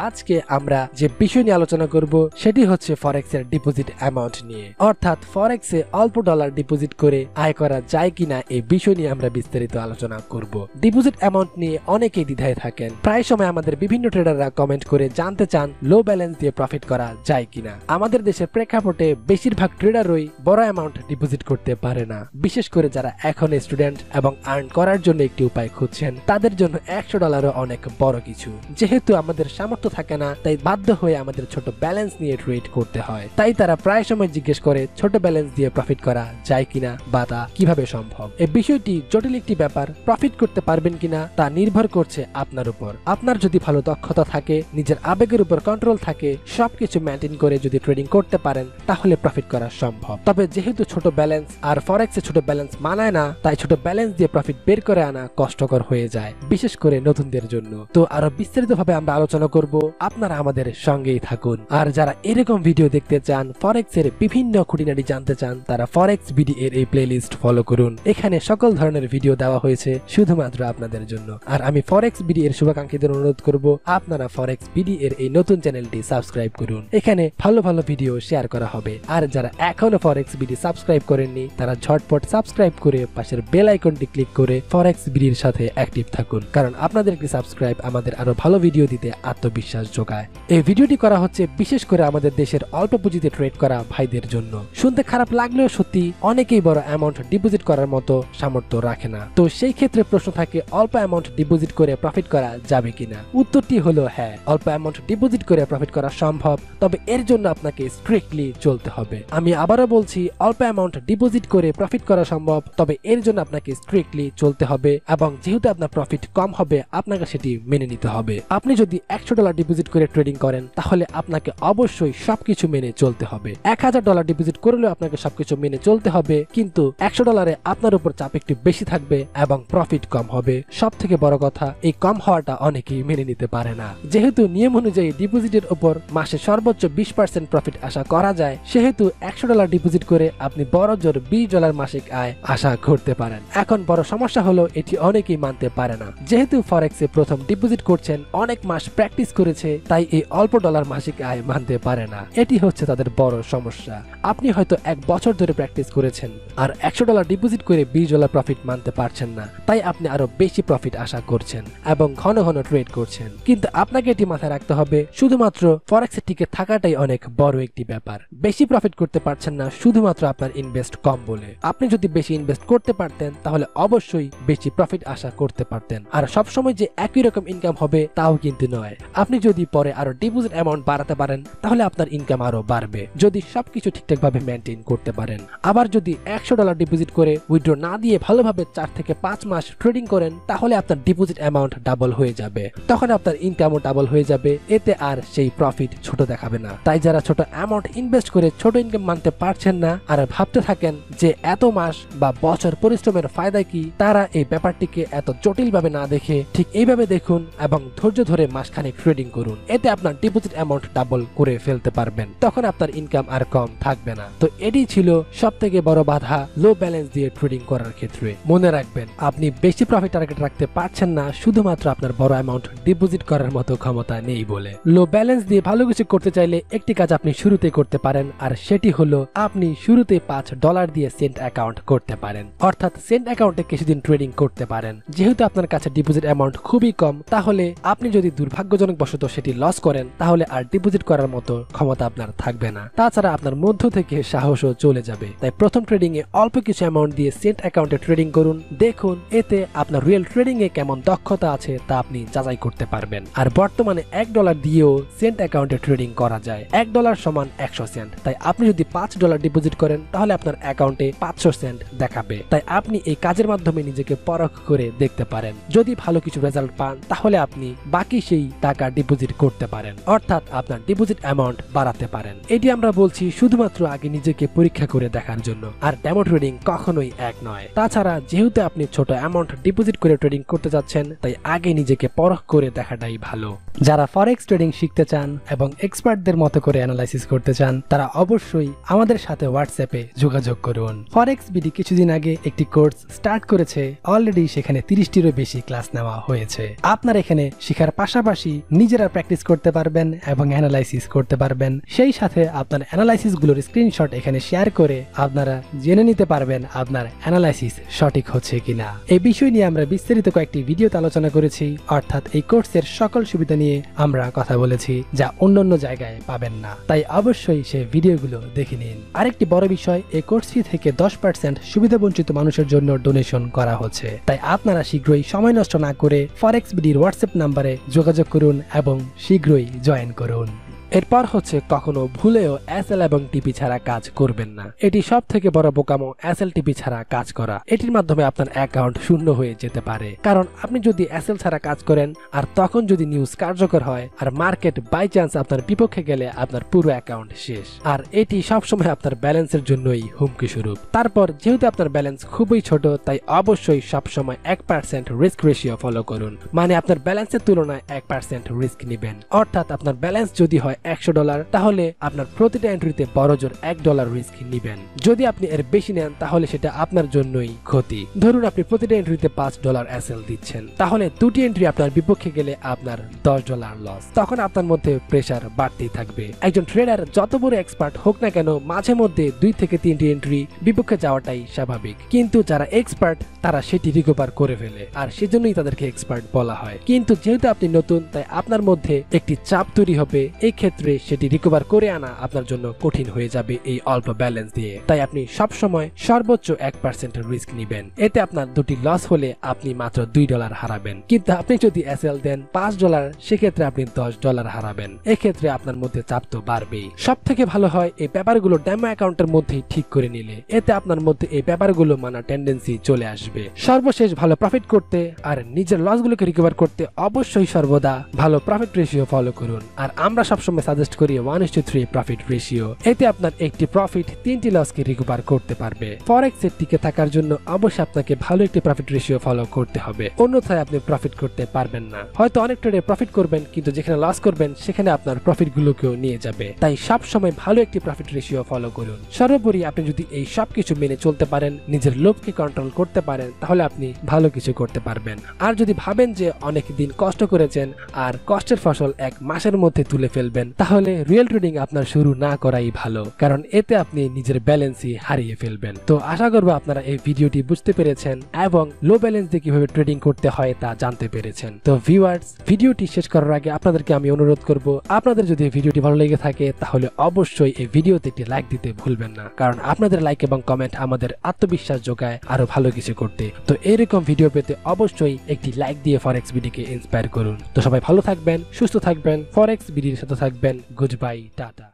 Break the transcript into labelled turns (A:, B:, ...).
A: আজকে আমরা যে বিষয় নিয়ে আলোচনা করব সেটি হচ্ছে ফরেক্সের ডিপোজিট অ্যামাউন্ট নিয়ে, অর্থাৎ ফরেক্সে অল্প ডলার ডিপোজিট করে আয় করা যায় কিনা এই বিষয় নিয়ে আমরা বিস্তারিত আলোচনা করব। ডিপোজিট অ্যামাউন্ট নিয়ে অনেকেই দ্বিধায় থাকেন। প্রায় সময় আমাদের বিভিন্ন ট্রেডাররা কমেন্ট করে জানতে চান লো ব্যালেন্স দিয়ে প্রফিট করা যায় কিনা। আমাদের দেশের প্রেক্ষাপটে বেশিরভাগ ট্রেডারই বড় অ্যামাউন্ট ডিপোজিট করতে পারে না, বিশেষ করে যারা এখন স্টুডেন্ট এবং আর্ন করার জন্য একটি উপায় খুঁজছেন তাদের জন্য $100 অনেক বড় কিছু। যেহেতু আমাদের সামর্থ্য থাকে না, তাই বাধ্য হয়ে আমাদের ছোট ব্যালেন্স নিয়ে ট্রেড করতে হয়। তাই তারা প্রায় সময় জিজ্ঞেস করে ছোট ব্যালেন্স দিয়ে প্রফিট করা যায় কিনা বা তা কিভাবে সম্ভব। এই বিষয়টি জটিল একটি ব্যাপার। প্রফিট করতে পারবেন কিনা তা নির্ভর করছে আপনার উপর। আপনার যদি ভালো দক্ষতা থাকে, নিজের আবেগের উপর কন্ট্রোল থাকে, সবকিছু মেনটেন করে যদি ট্রেডিং করতে পারেন তাহলে প্রফিট করা সম্ভব। তবে যেহেতু ছোট ব্যালেন্স আর ফরেক্সে ছোট ব্যালেন্স মানায় না, তাই ছোট ব্যালেন্স দিয়ে প্রফিট বের করে আনা কষ্টকর হয়ে যায়, বিশেষ করে নতুনদের জন্য। তো আরো বিস্তারিতভাবে আমরা আলোচনা করব, আপনারা আমাদের সঙ্গেই থাকুন। আর যারা এরকম ভিডিও দেখতে চান, ফরেক্সের বিভিন্ন খুঁটিনাটি জানতে চান, তারা ফরেক্স বিডি এর এই প্লেলিস্ট ফলো করুন। এখানে সকল ধরনের ভিডিও দেওয়া হয়েছে শুধুমাত্র আপনাদের জন্য। আর আমি ফরেক্স বিডি এর শুভাকাঙ্ক্ষীদের অনুরোধ করব, আপনারা ফরেক্স বিডি এর এই নতুন চ্যানেলটি সাবস্ক্রাইব করুন। এখানে ভালো ভালো ভিডিও শেয়ার করা হবে। আর যারা এখনো ফরেক্স বিডি সাবস্ক্রাইব করেননি, তারা ঝটপট সাবস্ক্রাইব করে পাশের বেল আইকনটি ক্লিক করে ফরেক্স বিডির সাথে অ্যাক্টিভ থাকুন, কারণ আপনাদের একটি সাবস্ক্রাইব আমাদের আরো ভালো ভিডিও দিতে আত্মবিশ্বাস যোগায়। এই ভিডিওটি করা হচ্ছে বিশেষ করে আমাদের দেশের অল্প পুঁজিতে ট্রেড করা ভাইদের জন্য। শুনতে খারাপ লাগলেও সত্যি, অনেকেই বড় অ্যামাউন্ট ডিপোজিট করার মতো সামর্থ্য রাখে না। তো সেই ক্ষেত্রে প্রশ্ন থাকে, অল্প অ্যামাউন্ট ডিপোজিট করে প্রফিট করা যাবে কিনা? উত্তরটি হলো হ্যাঁ, অল্প অ্যামাউন্ট ডিপোজিট করে প্রফিট করা সম্ভব, তবে এর জন্য আপনাকে স্ট্রিক্টলি চলতে হবে। আমি আবারও বলছি, অল্প অ্যামাউন্ট ডিপোজিট করে প্রফিট করা সম্ভব, তবে এর জন্য আপনাকে স্ট্রিক্টলি চলতে হবে, এবং যেহেতু আপনার প্রফিট কম হবে আপনাকে সেটি মেনে নিতে হবে। আপনি যদি $100 ডিপোজিট করে ট্রেডিং করেন তাহলে আপনাকে অবশ্যই সবকিছু মেনে চলতে হবে। $1000 ডিপোজিট করলেও আপনাকে সবকিছু মেনে চলতে হবে, কিন্তু $100 আপনার উপর চাপ একটু বেশি থাকবে এবং প্রফিট কম হবে। সব থেকে বড় কথা, এই কম হওয়াটা অনেকেই মেনে নিতে পারে না। যেহেতু নিয়ম অনুযায়ী ডিপোজিটের উপর মাসে সর্বোচ্চ 20% প্রফিট আশা করা যায়, সেহেতু $100 ডিপোজিট করে আপনি বড় জোর $20 মাসিক আয় আশা করতে পারেন। এখন বড় সমস্যা হলো এটি অনেকেই মানতে পারে না। যেহেতু ফরেক্সে প্রথম ডিপোজিট করছেন, অনেক মাস প্র্যাকটিস করেছে, তাই এই অল্প ডলার মাসিক আয় মানতে পারে না। এটি হচ্ছে তাদের বড় সমস্যা। আপনি হয়তো 1 বছর ধরে প্র্যাকটিস করেছেন আর $100 ডিপোজিট করে $20 প্রফিট মানতে পারছেন না, তাই আপনি আরো বেশি প্রফিট আশা করছেন এবং ঘন ঘন ট্রেড করছেন। কিন্তু আপনাকে এটি মাথায় রাখতে হবে, শুধুমাত্র ফরেক্সে টিকে থাকাটাই অনেক বড় একটি ব্যাপার। বেশি প্রফিট করতে পারছেন না শুধুমাত্র আপনার ইনভেস্ট কম বলে। আপনি যদি বেশি ইনভেস্ট করতে পারতেন তাহলে অবশ্যই বেশি প্রফিট আশা করতে পারতেন। আর সবসময় যে একই রকম ইনকাম হবে তাও কিন্তু নয়। আপনি যদি পরে আরো ডিপোজিট অ্যামাউন্ট বাড়াতে পারেন তাহলে আপনার ইনকাম আরো বাড়বে, যদি সবকিছু ঠিকঠাক ভাবে মেনটেন করতে পারেন। আবার যদি $100 ডিপোজিট করে উইথড্র না দিয়ে ভালোভাবে 4 থেকে 5 মাস ট্রেডিং করেন তাহলে আপনার ডিপোজিট অ্যামাউন্ট ডাবল হয়ে যাবে, তখন আপনার ইনকামও ডাবল হয়ে যাবে। এতে আর সেই প্রফিট ছোট দেখাবে না। তাই যারা ছোট অ্যামাউন্ট ইনভেস্ট করে ছোট ইনকাম মানতে পারছেন না আর ভাবতে থাকেন যে এত মাস বা বছর পরিশ্রমের ফায়দা কি, তারা এই ব্যাপারটিকে এত জটিল ভাবে না দেখে ঠিক এইভাবে দেখুন এবং ধৈর্য ধরে মাসখানেক ট্রেডিং করুন। এতে আপনার ডিপোজিট অ্যামাউন্ট ডাবল করে ফেলতে পারবেন, তখন আপনার ইনকাম আর কম থাকবে না। তো এটি ছিল সবথেকে বড় বাধা লো ব্যালেন্স দিয়ে ট্রেডিং করার ক্ষেত্রে। মনে রাখবেন, আপনি বেশি প্রফিট টার্গেট রাখতে পারছেন না শুধুমাত্র আপনার বড় অ্যামাউন্ট ডিপোজিট করার মতো ক্ষমতা নেই বলে। লো ব্যালেন্স দিয়ে ভালো কিছু করতে চাইলে একটি কাজ আপনি শুরুতে করতে পারেন, আর সেটি হলো আপনি শুরুতে $5 দিয়ে সেন্ট অ্যাকাউন্ট করতে পারেন, অর্থাৎ সেন্ট অ্যাকাউন্টে কিছুদিন ট্রেডিং করতে পারেন। যেহেতু আপনার কাছে ডিপোজিট অ্যামাউন্ট খুবই কম, তাহলে আপনি যদি দুর্ভাগ্যজনক বশত সেটি লস করেন তাহলে আর ডিপোজিট করার মতো ক্ষমতা আপনার থাকবে না। তাছাড়া আপনার মধ্য থেকে সাহসও চলে যাবে। তাই প্রথম ট্রেডিং এ অল্প কিছু অ্যামাউন্ট দিয়ে সেন্ট অ্যাকাউন্টে ট্রেডিং করুন। দেখুন এতে আপনার রিয়েল ট্রেডিং এ কেমন দক্ষতা আছে তা আপনি যাচাই করতে পারবেন। আর বর্তমানে $1 দিয়েও সেন্ট অ্যাকাউন্টে ট্রেডিং করা যায়। $1 সমান 100 সেন্ট। তাই আপনি যদি $5 ডিপোজিট করেন তাহলে আপনার অ্যাকাউন্টে 500 সেন্ট দেখাবে। তাই আপনি এই কাজের মাধ্যমে নিজেকে পরখ করে দেখতে পারেন। যদি ভালো কিছু রেজাল্ট পান তাহলে আপনি বাকি সেই টাকা ডিপোজিট করতে পারেন, অর্থাৎ আপনার ডিপোজিট অ্যামাউন্ট বাড়াতে পারেন। এটি আমরা বলছি শুধুমাত্র আগে নিজেকে পরীক্ষা করে দেখার জন্য, আর ডেমো ট্রেডিং কখনোই এক নয়। তাছাড়া যেহেতু আপনি ছোট অ্যামাউন্ট ডিপোজিট করে ট্রেডিং করতে যাচ্ছেন, তাই আগে নিজেকে পরখ করে দেখাটাই ভালো। যারা ফরেক্স ট্রেডিং শিখতে চান এবং এক্সপার্টদের মতো করে অ্যানালাইসিস করতে চান, তারা অবশ্যই আমাদের সাথে হোয়াটসঅ্যাপে যোগাযোগ করুন। ফরেক্স বিডি কিছুদিন আগে একটি কোর্স স্টার্ট করেছে। অলরেডি সেখানে 30টিরও বেশি ক্লাস নেওয়া হয়েছে। আপনার এখানে শেখার পাশাপাশি নিজেরা প্র্যাকটিস করতে পারবেন এবং অ্যানালাইসিস করতে পারবেন। সেই সাথে আপনার অ্যানালাইসিসগুলোর স্ক্রিনশট এখানে শেয়ার করে আপনারা জেনে নিতে পারবেন আপনার অ্যানালাইসিস সঠিক হচ্ছে কিনা। এই বিষয় নিয়ে আমরা বিস্তারিত কয়েকটি ভিডিওতে আলোচনা করেছি, অর্থাৎ এই কোর্সের সকল সুবিধা নিয়ে আমরা কথা বলেছি যা অন্যান্য জায়গায় পাবেন না, তাই অবশ্যই সেই ভিডিওগুলো দেখে নিন। আরেকটি বড় বিষয়, এই কোর্স ফি থেকে 10% সুবিধাবঞ্চিত মানুষের জন্য ডোনেশন করা হচ্ছে, তাই আপনারা শীঘ্রই সময় নষ্ট না করে ফরেক্স বিডির হোয়াটসঅ্যাপ নাম্বারে যোগাযোগ করুন এবং শীঘ্রই জয়েন করুন। এরপর হচ্ছে কখনো ভুলেও এসএল এবং টিপি ছাড়া কাজ করবেন না। এটি সব থেকে বড় বোকামো, এসএল টিপি ছাড়া কাজ করা। এটির মাধ্যমে আপনার অ্যাকাউন্ট শূন্য হয়ে যেতে পারে, কারণ আপনি যদি এসএল ছাড়া কাজ করেন আর তখন যদি নিউজ কার্যকর হয় আর মার্কেট বাই চান্স আপনার বিপক্ষে গেলে আপনার পুরো অ্যাকাউন্ট শেষ, আর এটি সবসময় আপনার ব্যালেন্সের জন্যই হুমকি স্বরূপ। তারপর যেহেতু আপনার ব্যালেন্স খুবই ছোট, তাই অবশ্যই সবসময় 1% রিস্ক রেশিও ফলো করুন, মানে আপনার ব্যালেন্সের তুলনায় 1% রিস্ক নেবেন। অর্থাৎ আপনার ব্যালেন্স যদি হয় $100, তাহলে আপনার প্রতিটা এন্ট্রিতে বড়জোর $1 রিস্ক নিবেন। যদি আপনি এর বেশি নেন তাহলে সেটা আপনার জন্যই ক্ষতি। ধরুন আপনি প্রতিটা এন্ট্রিতে $5 এসএল দিচ্ছেন, তাহলে দুটি এন্ট্রি আপনার বিপক্ষে গেলে আপনার $10 লস। তখন আপনার মধ্যে প্রেসার বাড়তেই থাকবে। একজন ট্রেডার যত বড় এক্সপার্ট হোক না কেন, মাঝে মধ্যে 2 থেকে 3টি এন্ট্রি বিপক্ষে যাওয়াটাই স্বাভাবিক, কিন্তু যারা এক্সপার্ট তারা সেটি রিকভার করে ফেলে, আর সেজন্যই তাদেরকে এক্সপার্ট বলা হয়। কিন্তু যেহেতু আপনি নতুন, তাই আপনার মধ্যে একটি চাপ তৈরি হবে। এই ক্ষেত্রে সেটি রিকভার করে আনা আপনার জন্য কঠিন হয়ে যাবে এই অল্প ব্যালেন্স দিয়ে। তাই আপনি সবসময় সর্বোচ্চ 1% রিস্ক নেবেন। এতে আপনার দুটি লস হলে আপনি মাত্র $2 হারাবেন, কিন্তু আপনি যদি এসএল দেন $5, সেক্ষেত্রে আপনি $10 হারাবেন। এক্ষেত্রে আপনার মধ্যে চাপ তো বাড়বেই। সব থেকে ভালো হয় এই ব্যাপারগুলো ডেমো অ্যাকাউন্টের মধ্যেই ঠিক করে নিলে, এতে আপনার মধ্যে এই ব্যাপারগুলো মানা টেন্ডেন্সি চলে আসবে। সর্বশেষ ভালো প্রফিট করতে আর নিজের লসগুলোকে রিকভার করতে অবশ্যই সর্বদা ভালো প্রফিট রেশিও ফলো করুন। আর আমরা সবসময় সাজেস্ট করি 1:3 প্রফিট রেশিও। এতে আপনার একটি প্রফিট 3টি লসকে রিকভার করতে পারবে। ফরেক্স এর টিকে থাকার জন্য অবশ্যই আপনাকে ভালো একটি প্রফিট রেশিও ফলো করতে হবে, অন্যথায় আপনি প্রফিট করতে পারবেন না। হয়তো অনেক ট্রেডে প্রফিট করবেন, কিন্তু যেখানে লস করবেন সেখানে আপনার প্রফিট গুলোকেও নিয়ে যাবে। তাই সব সময় ভালো একটি প্রফিট রেশিও ফলো করুন। সর্বোপরি আপনি যদি এই সব কিছু মেনে চলতে পারেন, নিজের লোভকে কন্ট্রোল করতে পারেন, তাহলে আপনি ভালো কিছু করতে পারবেন। আর যদি ভাবেন যে অনেক দিন কষ্ট করেছেন আর কষ্টের ফসল 1 মাসের মধ্যে তুলে ফেলবেন, তাহলে রিয়েল ট্রেডিং আপনার শুরু না করাই ভালো, কারণ এতে আপনি নিজের ব্যালেন্সই হারিয়ে ফেলবেন। তো আশা করব আপনারা এই ভিডিওটি বুঝতে পেরেছেন এবং লো ব্যালেন্স দিয়ে কিভাবে ট্রেডিং করতে হয় তা জানতে পেরেছেন। তো ভিউয়ার্স, ভিডিওটি শেষ করার আগে আপনাদেরকে আমি অনুরোধ করব, আপনাদের যদি এই ভিডিওটি ভালো লেগে থাকে তাহলে অবশ্যই এই ভিডিওতে একটি লাইক দিতে ভুলবেন না, কারণ আপনাদের লাইক এবং কমেন্ট আমাদের আত্মবিশ্বাস যোগায় আরো ভালো কিছু করতে। তো এরকম ভিডিও পেতে অবশ্যই একটি লাইক দিয়ে ফরেক্স বিডিকে ইন্সপায়ার করুন। তো সবাই ভালো থাকবেন, সুস্থ থাকবেন, ফরেক্স বিডির সাথে থাকবেন। Good bye, tata.